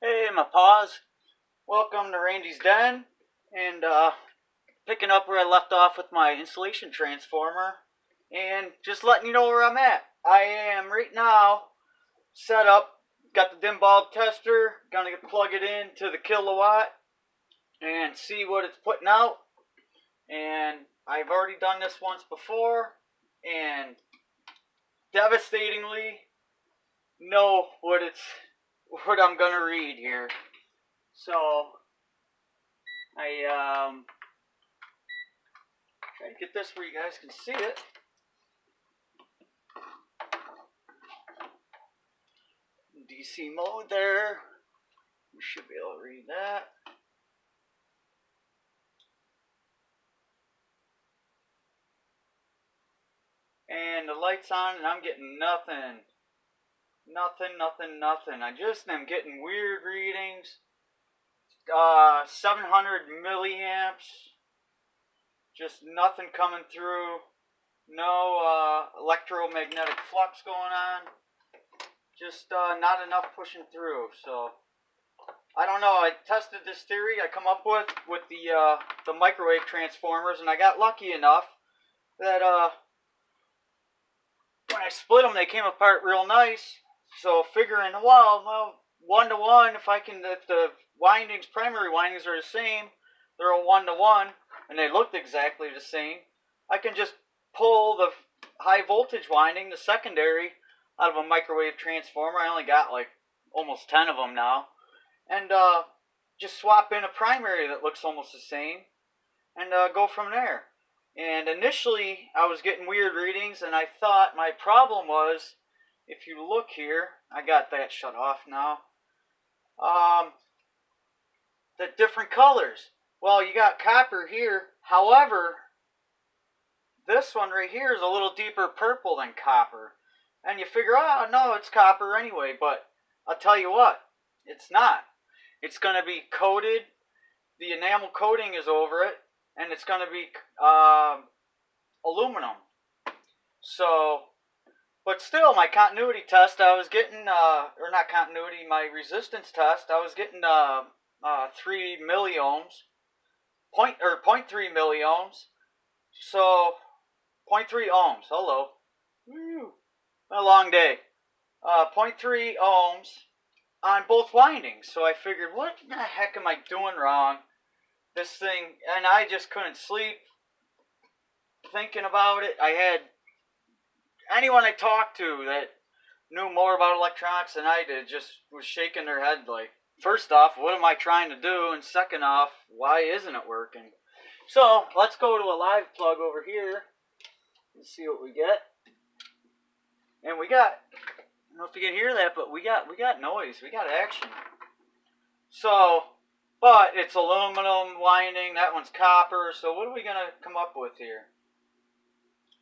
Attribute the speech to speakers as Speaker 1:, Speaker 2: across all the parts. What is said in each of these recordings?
Speaker 1: Hey, my paws. Welcome to Randy's Den, and picking up where I left off with my insulation transformer, and just letting you know where I'm at. I am right now set up, got the dim bulb tester, gonna plug it into the kilowatt and see what it's putting out. And I've already done this once before, and devastatingly know what I'm gonna read here. So I try to get this where you guys can see it. DC mode there. We should be able to read that. And the light's on and I'm getting nothing. Nothing. I just am getting weird readings. 700 milliamps. Just nothing coming through. No electromagnetic flux going on. Just not enough pushing through. So I don't know. I tested this theory I come up with the microwave transformers, and I got lucky enough that when I split them, they came apart real nice. So figuring, well, 1-to-1. If the windings, primary windings are the same, they're a 1-to-1, and they looked exactly the same. I can just pull the high voltage winding, the secondary, out of a microwave transformer. I only got like almost 10 of them now, and just swap in a primary that looks almost the same, and go from there. And initially, I was getting weird readings, and I thought my problem was, if you look here, I got that shut off now, the different colors. Well, you got copper here. However, this one right here is a little deeper purple than copper. And you figure, oh, no, it's copper anyway. But I'll tell you what, it's not. It's going to be coated. The enamel coating is over it. And it's going to be aluminum. So, but still, my continuity test, I was getting, or not continuity, my resistance test, I was getting 3 milliohms, 0.3 milliohms. So, 0.3 ohms. Hello. Woo. A long day. 0.3 ohms on both windings. So I figured, what the heck am I doing wrong? This thing, and I just couldn't sleep thinking about it. I had anyone I talked to that knew more about electronics than I did just was shaking their head like, first off, what am I trying to do? And second off, why isn't it working? So let's go to a live plug over here and see what we get. And we got, I don't know if you can hear that, but we got noise. We got action. So, but it's aluminum winding. That one's copper. So what are we going to come up with here?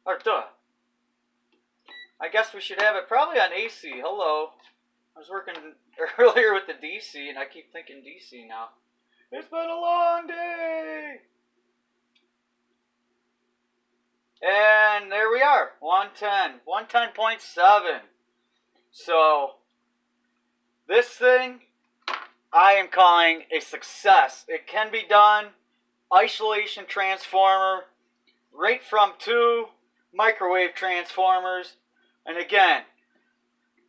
Speaker 1: Or I guess we should have it probably on AC. Hello. I was working earlier with the DC, and I keep thinking DC now. It's been a long day. And there we are, 110, 110.7. So, this thing, I am calling a success. It can be done. Isolation transformer, right from 2 microwave transformers. And again,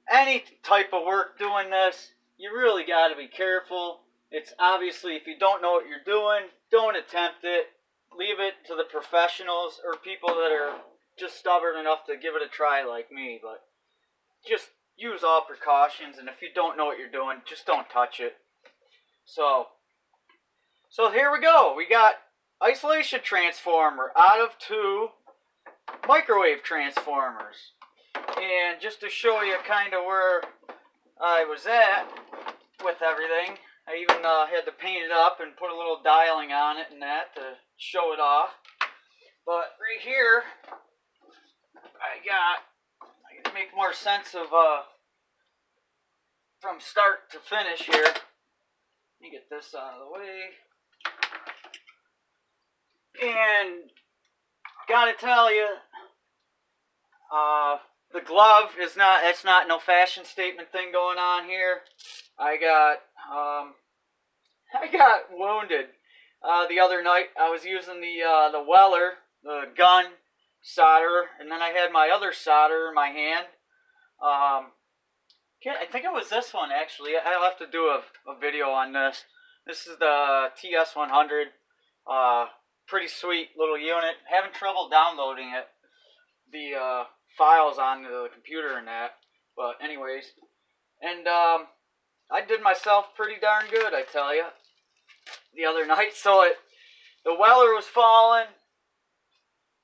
Speaker 1: any type of work doing this, you really got to be careful. It's obviously, if you don't know what you're doing, don't attempt it. Leave it to the professionals or people that are just stubborn enough to give it a try like me. But just use all precautions, and if you don't know what you're doing, just don't touch it. So here we go. We got isolation transformer out of 2 microwave transformers. And just to show you kind of where I was at with everything, I even had to paint it up and put a little dialing on it and that to show it off. But right here, I can make more sense of from start to finish here. Let me get this out of the way. And gotta tell you, the glove is not, it's not no fashion statement thing going on here. I got I got wounded the other night. I was using the Weller, the gun solder, and then I had my other solder in my hand. I think it was this one actually. I'll have to do a video on this. This is the TS100. Pretty sweet little unit. Having trouble downloading it, the files onto the computer and that. But anyways, and I did myself pretty darn good, I tell you, the other night. So the Weller was falling,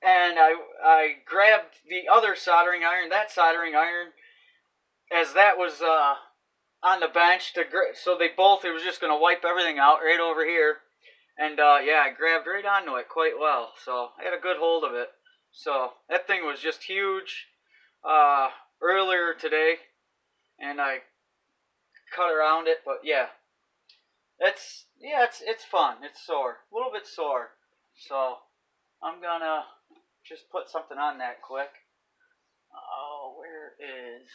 Speaker 1: and I grabbed the other soldering iron, that soldering iron, as that was on the bench so it was just going to wipe everything out right over here. And yeah, I grabbed right onto it quite well. So I had a good hold of it. So that thing was just huge earlier today. And I cut around it. But yeah, it's fun. It's sore. A little bit sore. So I'm going to just put something on that quick. Oh, where is...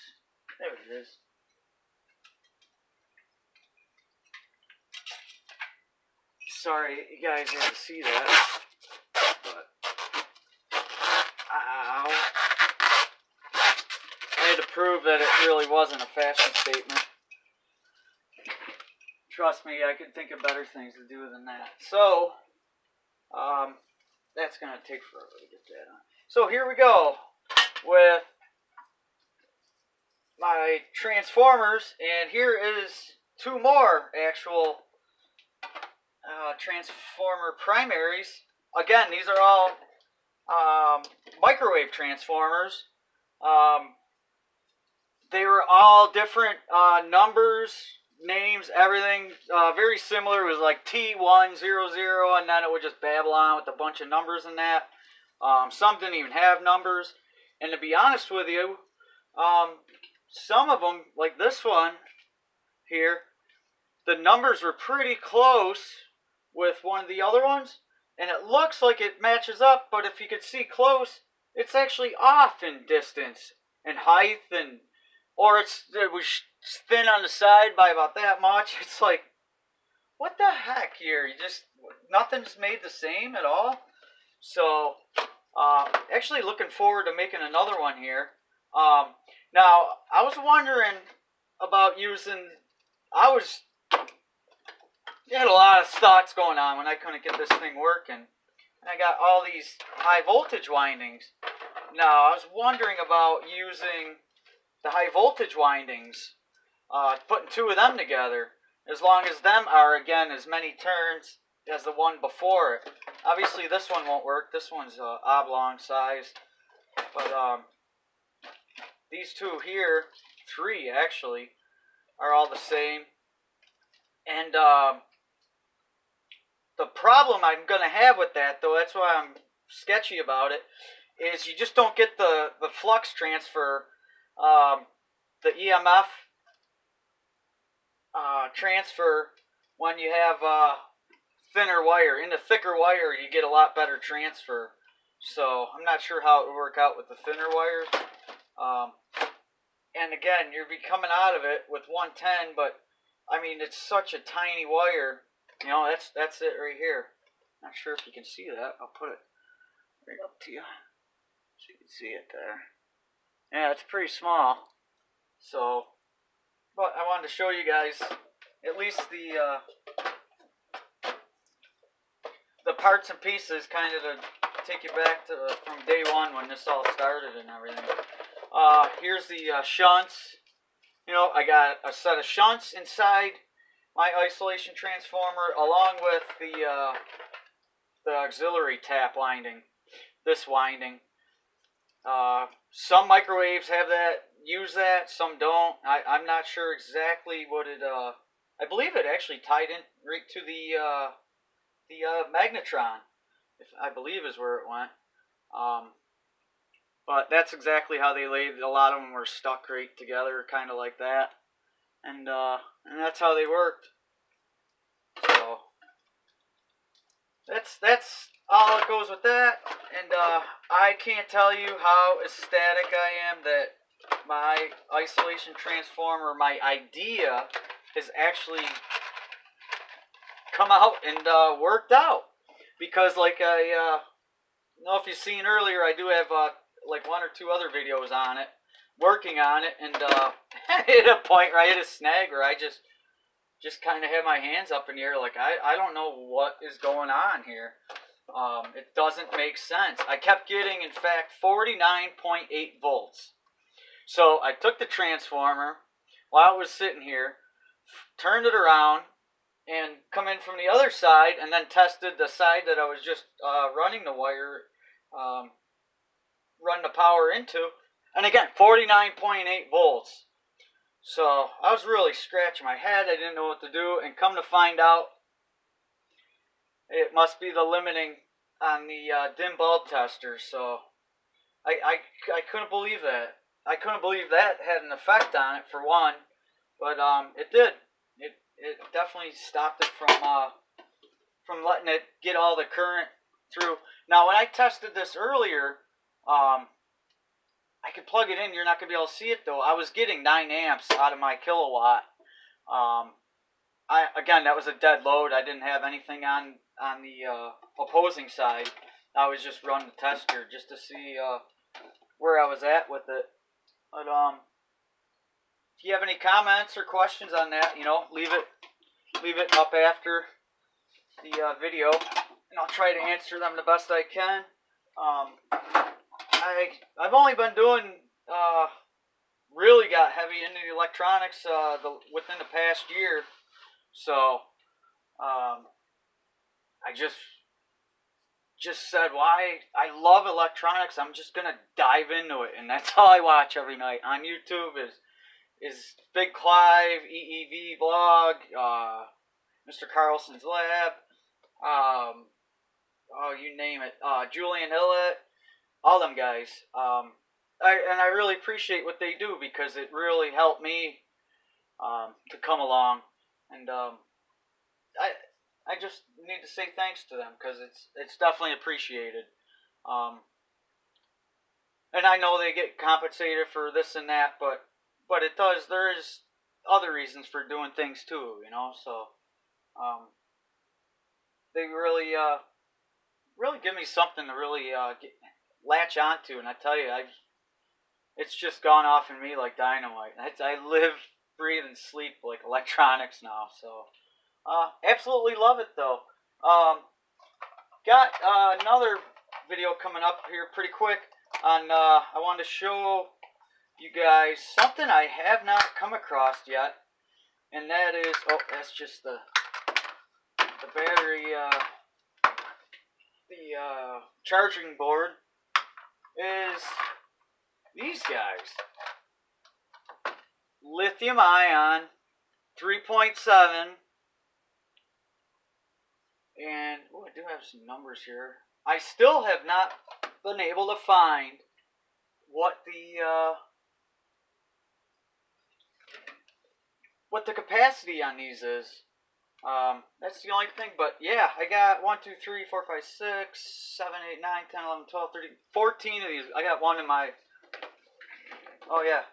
Speaker 1: There it is. Sorry, you guys had to see that. But, ow. I had to prove that it really wasn't a fashion statement. Trust me, I could think of better things to do than that. So, that's going to take forever to get that on. So here we go with my Transformers, and here is two more actual Transformer primaries. Again, these are all microwave Transformers. They were all different numbers, names, everything. Very similar. It was like T100, and then it would just babble on with a bunch of numbers in that. Some didn't even have numbers. And to be honest with you, some of them, like this one here, the numbers were pretty close with one of the other ones, and it looks like it matches up, but if you could see close, it's actually off in distance and height, or it was thin on the side by about that much. It's like, what the heck here? Nothing's made the same at all. So, actually looking forward to making another one here. Now, I was wondering about I had a lot of thoughts going on when I couldn't get this thing working. And I got all these high voltage windings. Now, I was wondering about using the high voltage windings, putting two of them together, as long as them are, again, as many turns as the one before it. Obviously, this one won't work. This one's oblong size. But, these two here, three actually, are all the same. And the problem I'm going to have with that, though, that's why I'm sketchy about it, is you just don't get the flux transfer, the EMF transfer when you have thinner wire. In the thicker wire, you get a lot better transfer. So I'm not sure how it would work out with the thinner wires. And again, you'll be coming out of it with 110, but I mean, it's such a tiny wire. You know, that's it right here. Not sure if you can see that. I'll put it right up to you so you can see it there. Yeah, it's pretty small. So, but I wanted to show you guys at least the parts and pieces, kind of to take you back to from day one when this all started and everything. Here's the shunts. You know, I got a set of shunts inside my isolation transformer, along with the auxiliary tap winding. This winding. Some microwaves have that, use that. Some don't. I'm not sure exactly what it. I believe it actually tied in right to the magnetron. I believe is where it went. But that's exactly how they laid it. A lot of them were stuck right together, kind of like that. And that's how they worked. So, that's all that goes with that. And I can't tell you how ecstatic I am that my isolation transformer, my idea, has actually come out and worked out. Because like I know if you've seen earlier, I do have like 1 or 2 other videos on it, working on it, and I hit a point where I hit a snag where I just kind of had my hands up in the air, like I don't know what is going on here. It doesn't make sense. I kept getting, in fact, 49.8 volts. So I took the transformer while it was sitting here, turned it around, and come in from the other side, and then tested the side that I was just running the wire, run the power into, and again, 49.8 volts. So I was really scratching my head. I didn't know what to do, and come to find out, it must be the limiting on the dim bulb tester. So I couldn't believe that. I couldn't believe that had an effect on it, for one, but it did. It definitely stopped it from letting it get all the current through. Now, when I tested this earlier, I could plug it in. You're not going to be able to see it, though. I was getting 9 amps out of my kilowatt. Again, that was a dead load. I didn't have anything on the opposing side. I was just running the tester just to see where I was at with it. But if you have any comments or questions on that, leave it up after the video, and I'll try to answer them the best I can. I've only been doing, really got heavy into the electronics within the past year, so I just said, why? I love electronics. I'm just gonna dive into it, and that's all I watch every night on YouTube is Big Clive, EEV Blog, Mr. Carlson's Lab, you name it, Julian Illett, all them guys. I really appreciate what they do, because it really helped me to come along, and I just need to say thanks to them, because it's definitely appreciated. And I know they get compensated for this and that, but there is other reasons for doing things too, so they really give me something to really latch onto, and I tell you, it's just gone off in me like dynamite. I live, breathe, and sleep like electronics now, so absolutely love it, though. Got another video coming up here pretty quick on, I wanted to show you guys something I have not come across yet, and that is, that's just the battery, the charging board, is these guys. Lithium ion, 3.7, and I do have some numbers here. I still have not been able to find what the capacity on these is. That's the only thing, but yeah, I got 1, 2, 3, 4, 5, 6, 7, 8, 9, 10, 11, 12, 13, 14 of these. I got one in my,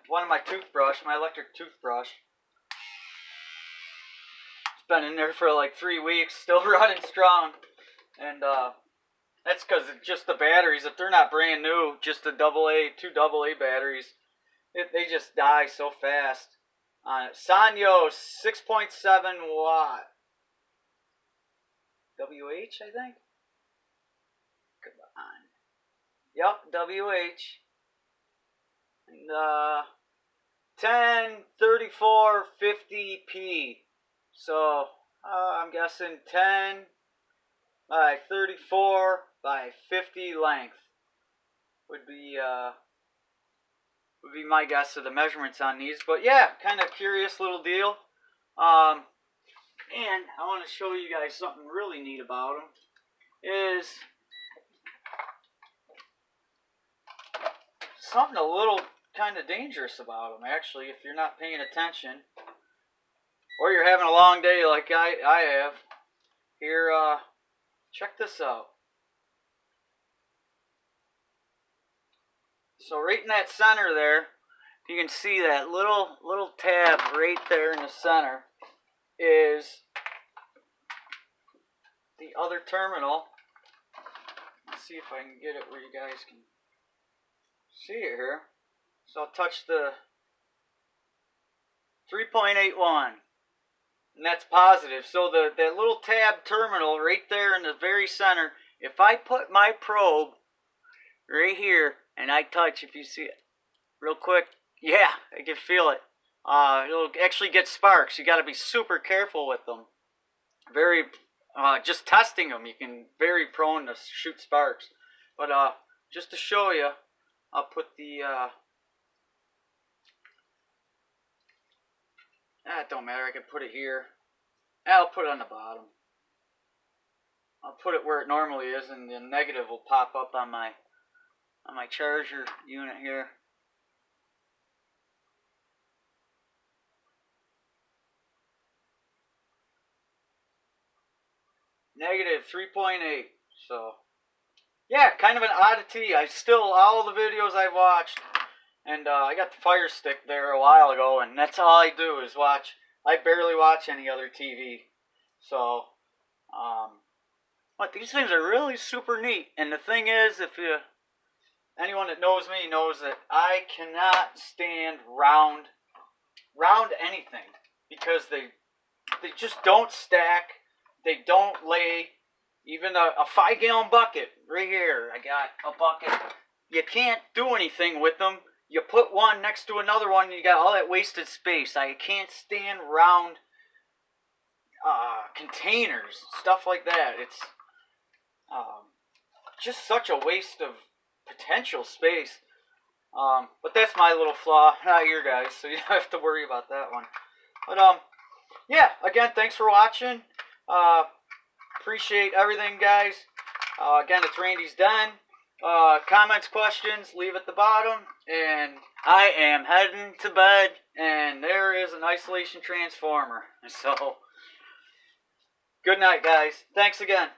Speaker 1: one in my toothbrush, my electric toothbrush. It's been in there for like 3 weeks, still running strong. And that's because it's just the batteries. If they're not brand new, just the two AA batteries, they just die so fast. Sanyo 6.7 watt. WH, I think? Come on. Yep, WH. And 103450p. So I'm guessing 10 by 34 by 50 length would be my guess of the measurements on these. But yeah, kind of curious little deal. And I want to show you guys something really neat about them. Is something a little kind of dangerous about them, actually, if you're not paying attention, or you're having a long day like I have. Here, check this out. So right in that center there, you can see that little tab right there in the center is the other terminal. Let's see if I can get it where you guys can see it here. So I'll touch the 3.81, and that's positive. So that little tab terminal right there in the very center, if I put my probe right here and I touch, if you see it real quick, yeah, I can feel it. It'll actually get sparks. You got to be super careful with them. Very, just testing them, you can very prone to shoot sparks. But just to show you, I'll put the it don't matter. I can put it here. I'll put it on the bottom. I'll put it where it normally is, and the negative will pop up on my charger unit here. Negative 3.8. So yeah, kind of an oddity. All the videos I've watched, and I got the Fire Stick there a while ago, and that's all I do is watch. I barely watch any other TV. So, but these things are really super neat. And the thing is, anyone that knows me knows that I cannot stand round anything, because they just don't stack. They don't lay. Even a 5-gallon bucket right here. I got a bucket. You can't do anything with them. You put one next to another one, and you got all that wasted space. I can't stand round containers, stuff like that. It's just such a waste of potential space. But that's my little flaw, not your guys, so you don't have to worry about that one. But yeah, again, thanks for watching. Appreciate everything, guys. Again, it's Randy's Den. Comments, questions, leave at the bottom. And I am heading to bed, and there is an isolation transformer. So, good night, guys. Thanks again.